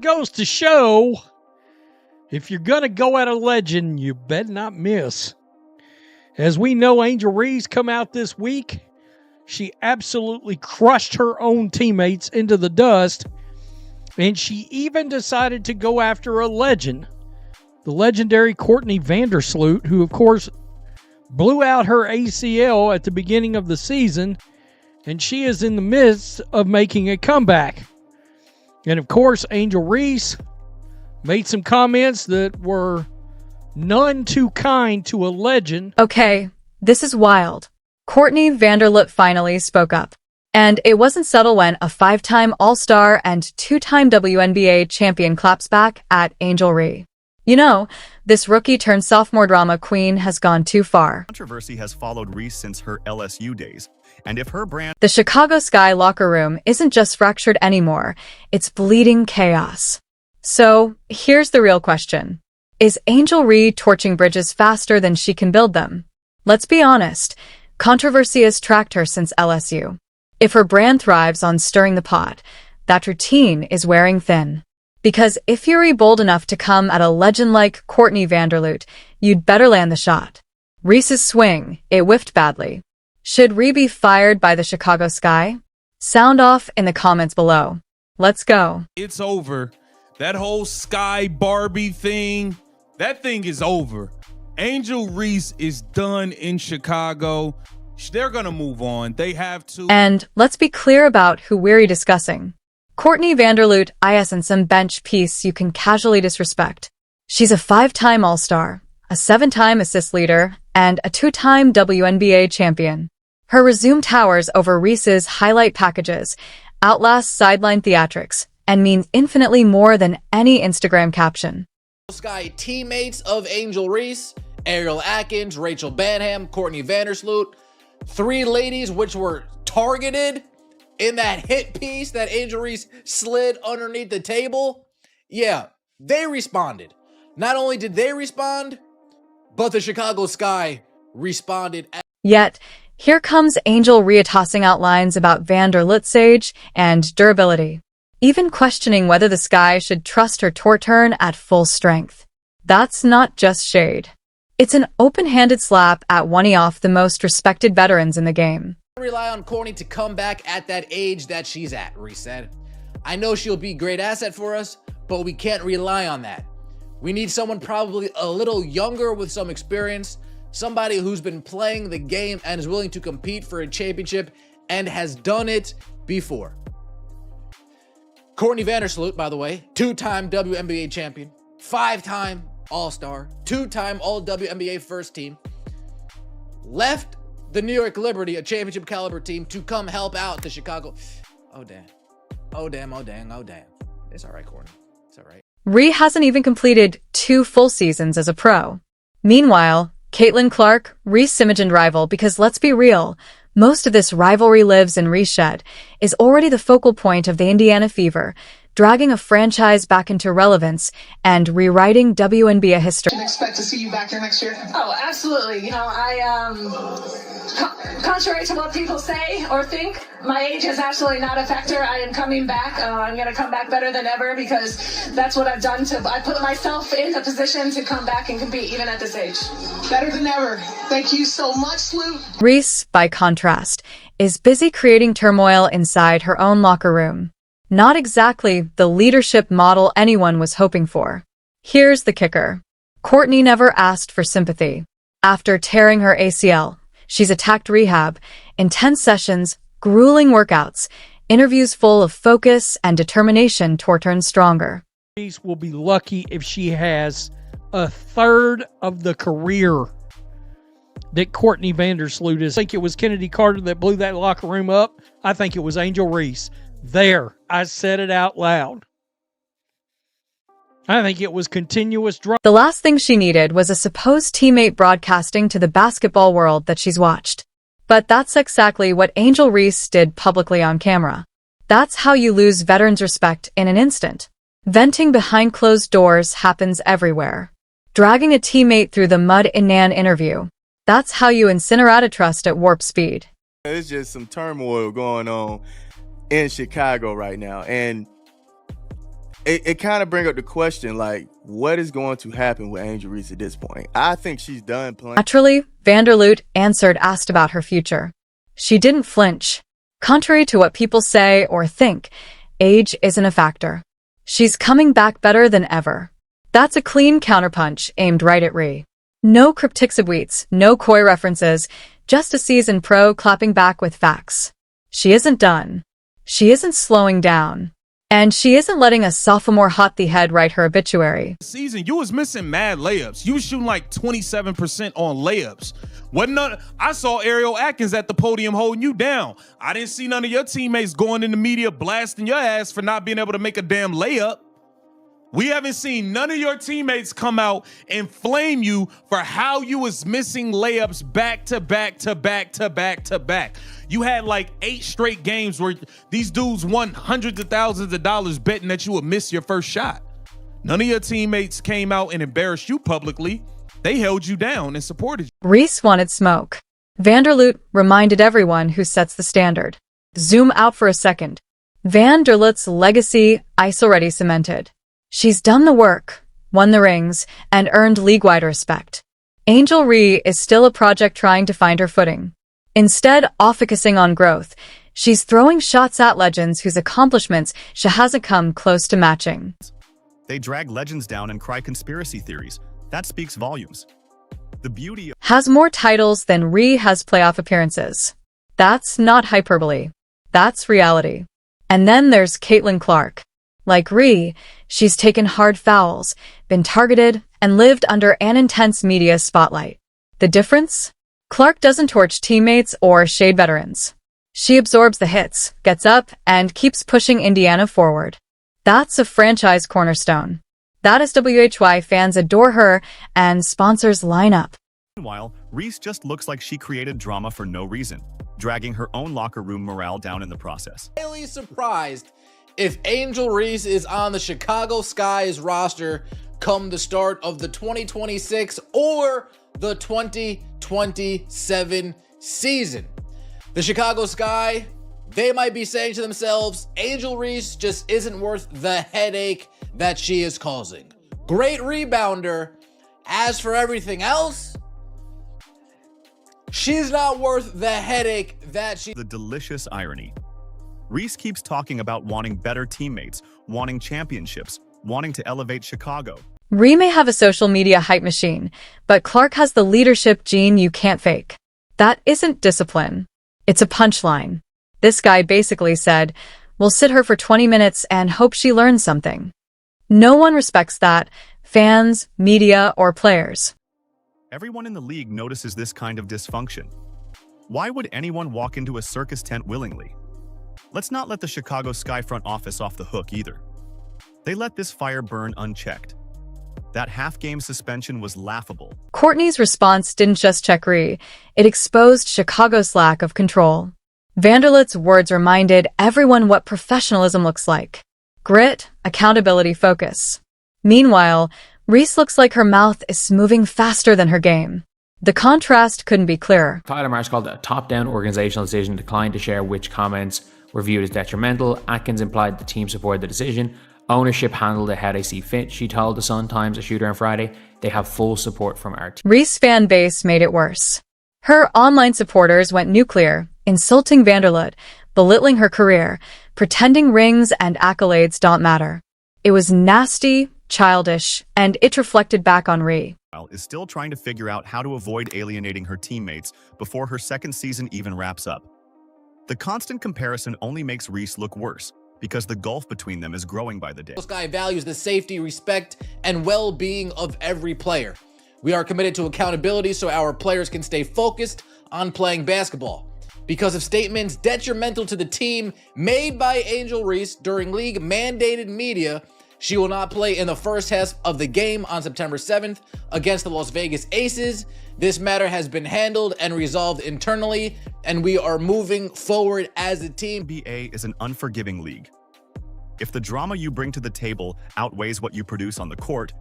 Goes to show, if you're going to go at a legend, you better not miss. As we know, Angel Reese come out this week. She absolutely crushed her own teammates into the dust. And she even decided to go after a legend. The legendary Courtney Vandersloot, who, of course, blew out her ACL at the beginning of the season. And she is in the midst of making a comeback. And, of course, Angel Reese made some comments that were none too kind to a legend. Okay, this is wild. Courtney Vandersloot finally spoke up. And it wasn't subtle when a 5-time All-Star and 2-time WNBA champion claps back at Angel Reese. You know, this rookie-turned-sophomore drama queen has gone too far. Controversy has followed Reese since her LSU days. And if her brand... The Chicago Sky locker room isn't just fractured anymore, it's bleeding chaos. So, here's the real question. Is Angel Reese torching bridges faster than she can build them? Let's be honest, controversy has tracked her since LSU. If her brand thrives on stirring the pot, that routine is wearing thin. Because if you're bold enough to come at a legend like Courtney Vandersloot, you'd better land the shot. Reese's swing, it whiffed badly. Should Reese be fired by the Chicago Sky? Sound off in the comments below. Let's go. It's over. That whole Sky Barbie thing, that thing is over. Angel Reese is done in Chicago. They're going to move on. They have to. And let's be clear about who we're discussing. Courtney Vandersloot isn't some bench piece you can casually disrespect. She's a 5-time All-Star, a 7-time assist leader, and a 2-time WNBA champion. Her resume towers over Reese's highlight packages, outlasts sideline theatrics, and means infinitely more than any Instagram caption. Sky teammates of Angel Reese, Ariel Atkins, Rachel Banham, Courtney Vandersloot, 3 ladies which were targeted in that hit piece that Angel Reese slid underneath the table. Yeah, they responded. Not only did they respond, but the Chicago Sky responded. Yet, here comes Angel Reese tossing out lines about Vandersloot's age and durability, even questioning whether the Sky should trust her tour turn at full strength. That's not just shade. It's an open-handed slap at one of the most respected veterans in the game. Rely on Courtney to come back at that age that she's at, Reese said. I know she'll be a great asset for us, but we can't rely on that. We need someone probably a little younger with some experience, somebody who's been playing the game and is willing to compete for a championship and has done it before. Courtney Vandersloot, by the way, 2-time WNBA champion, 5-time All-Star, 2-time All-WNBA first team, left the New York Liberty, a championship caliber team, to come help out the Chicago. Oh, damn. Oh, damn. Oh, dang. Oh, damn. It's all right, Courtney. It's all right. Reese hasn't even completed 2 full seasons as a pro. Meanwhile, Caitlin Clark, Reese's imagined rival, because let's be real, most of this rivalry lives in Reese shed, is already the focal point of the Indiana Fever, dragging a franchise back into relevance and rewriting WNBA history. Can expect to see you back here next year? Oh, absolutely. You know, contrary to what people say or think, my age is absolutely not a factor. I am coming back. I'm going to come back better than ever because that's what I've done. I put myself in a position to come back and compete even at this age. Better than ever. Thank you so much, Sloot. Reese, by contrast, is busy creating turmoil inside her own locker room. Not exactly the leadership model anyone was hoping for. Here's the kicker. Courtney never asked for sympathy. After tearing her ACL, she's attacked rehab, intense sessions, grueling workouts, interviews full of focus and determination to turn stronger. Reese will be lucky if she has a third of the career that Courtney Vandersloot is. I think it was Kennedy Carter that blew that locker room up. I think it was Angel Reese. There, I said it out loud. I think it was continuous drama. The last thing she needed was a supposed teammate broadcasting to the basketball world that she's watched. But that's exactly what Angel Reese did publicly on camera. That's how you lose veterans' respect in an instant. Venting behind closed doors happens everywhere. Dragging a teammate through the mud in an interview. That's how you incinerate trust at warp speed. It's just some turmoil going on in Chicago right now, and it kind of brings up the question, like, what is going to happen with Angel Reese at this point? I think she's done playing. Naturally, Vanderloot asked about her future. She didn't flinch. Contrary to what people say or think, age isn't a factor. She's coming back better than ever. That's a clean counterpunch aimed right at Ree. No cryptic subtweets, no coy references, just a seasoned pro clapping back with facts. She isn't done. She isn't slowing down. And she isn't letting a sophomore hot the head write her obituary. Season, you was missing mad layups. You was shooting like 27% on layups. I saw Ariel Atkins at the podium holding you down. I didn't see none of your teammates going in the media blasting your ass for not being able to make a damn layup. We haven't seen none of your teammates come out and flame you for how you was missing layups back to back to back to back to back. You had like 8 straight games where these dudes won hundreds of thousands of dollars betting that you would miss your first shot. None of your teammates came out and embarrassed you publicly. They held you down and supported you. Reese wanted smoke. Vanderloot reminded everyone who sets the standard. Zoom out for a second. Vanderloot's legacy is already cemented. She's done the work, won the rings, and earned league-wide respect. Angel Reese is still a project trying to find her footing. Instead of focusing on growth, she's throwing shots at legends whose accomplishments she hasn't come close to matching. They drag legends down and cry conspiracy theories. That speaks volumes. The beauty has more titles than Reese has playoff appearances. That's not hyperbole. That's reality. And then there's Caitlin Clark. Like Reese, she's taken hard fouls, been targeted, and lived under an intense media spotlight. The difference? Clark doesn't torch teammates or shade veterans. She absorbs the hits, gets up, and keeps pushing Indiana forward. That's a franchise cornerstone. That is why fans adore her and sponsors line up. Meanwhile, Reese just looks like she created drama for no reason, dragging her own locker room morale down in the process. Highly surprised if Angel Reese is on the Chicago Sky's roster come the start of the 2026 or the 2027 season. The Chicago Sky, they might be saying to themselves, Angel Reese just isn't worth the headache that she is causing. Great rebounder. As for everything else, she's not worth the headache that she... The delicious irony. Reese keeps talking about wanting better teammates, wanting championships, wanting to elevate Chicago. Reese may have a social media hype machine, but Clark has the leadership gene you can't fake. That isn't discipline. It's a punchline. This guy basically said, we'll sit her for 20 minutes and hope she learns something. No one respects that, fans, media, or players. Everyone in the league notices this kind of dysfunction. Why would anyone walk into a circus tent willingly? Let's not let the Chicago Sky front office off the hook either. They let this fire burn unchecked. That half-game suspension was laughable. Courtney's response didn't just check Reese, it exposed Chicago's lack of control. Vanderloot's words reminded everyone what professionalism looks like. Grit, accountability, focus. Meanwhile, Reese looks like her mouth is moving faster than her game. The contrast couldn't be clearer. Tyler Marsh called it a top-down organizational decision, declined to share which comments were viewed as detrimental. Atkins implied the team supported the decision. Ownership handled it how they see fit. She told the Sun-Times, a shooter on Friday, they have full support from our team. Reese's fan base made it worse. Her online supporters went nuclear, insulting Vanderloot, belittling her career, pretending rings and accolades don't matter. It was nasty, childish, and it reflected back on Reese. Is still trying to figure out how to avoid alienating her teammates before her second season even wraps up. The constant comparison only makes Reese look worse, because the gulf between them is growing by the day. Sky values the safety, respect, and well-being of every player. We are committed to accountability so our players can stay focused on playing basketball. Because of statements detrimental to the team made by Angel Reese during league-mandated media, she will not play in the first half of the game on September 7th against the Las Vegas Aces. This matter has been handled and resolved internally, and we are moving forward as a team. NBA is an unforgiving league. If the drama you bring to the table outweighs what you produce on the court,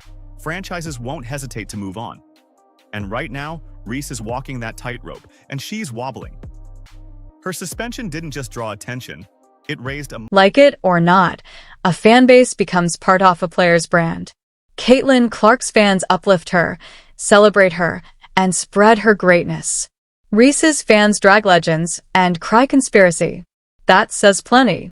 franchises won't hesitate to move on. And right now, Reese is walking that tightrope, and she's wobbling. Her suspension didn't just draw attention, It raised a Like it or not, a fan base becomes part of a player's brand. Caitlin Clark's fans uplift her, celebrate her, and spread her greatness. Reese's fans drag legends and cry conspiracy. That says plenty.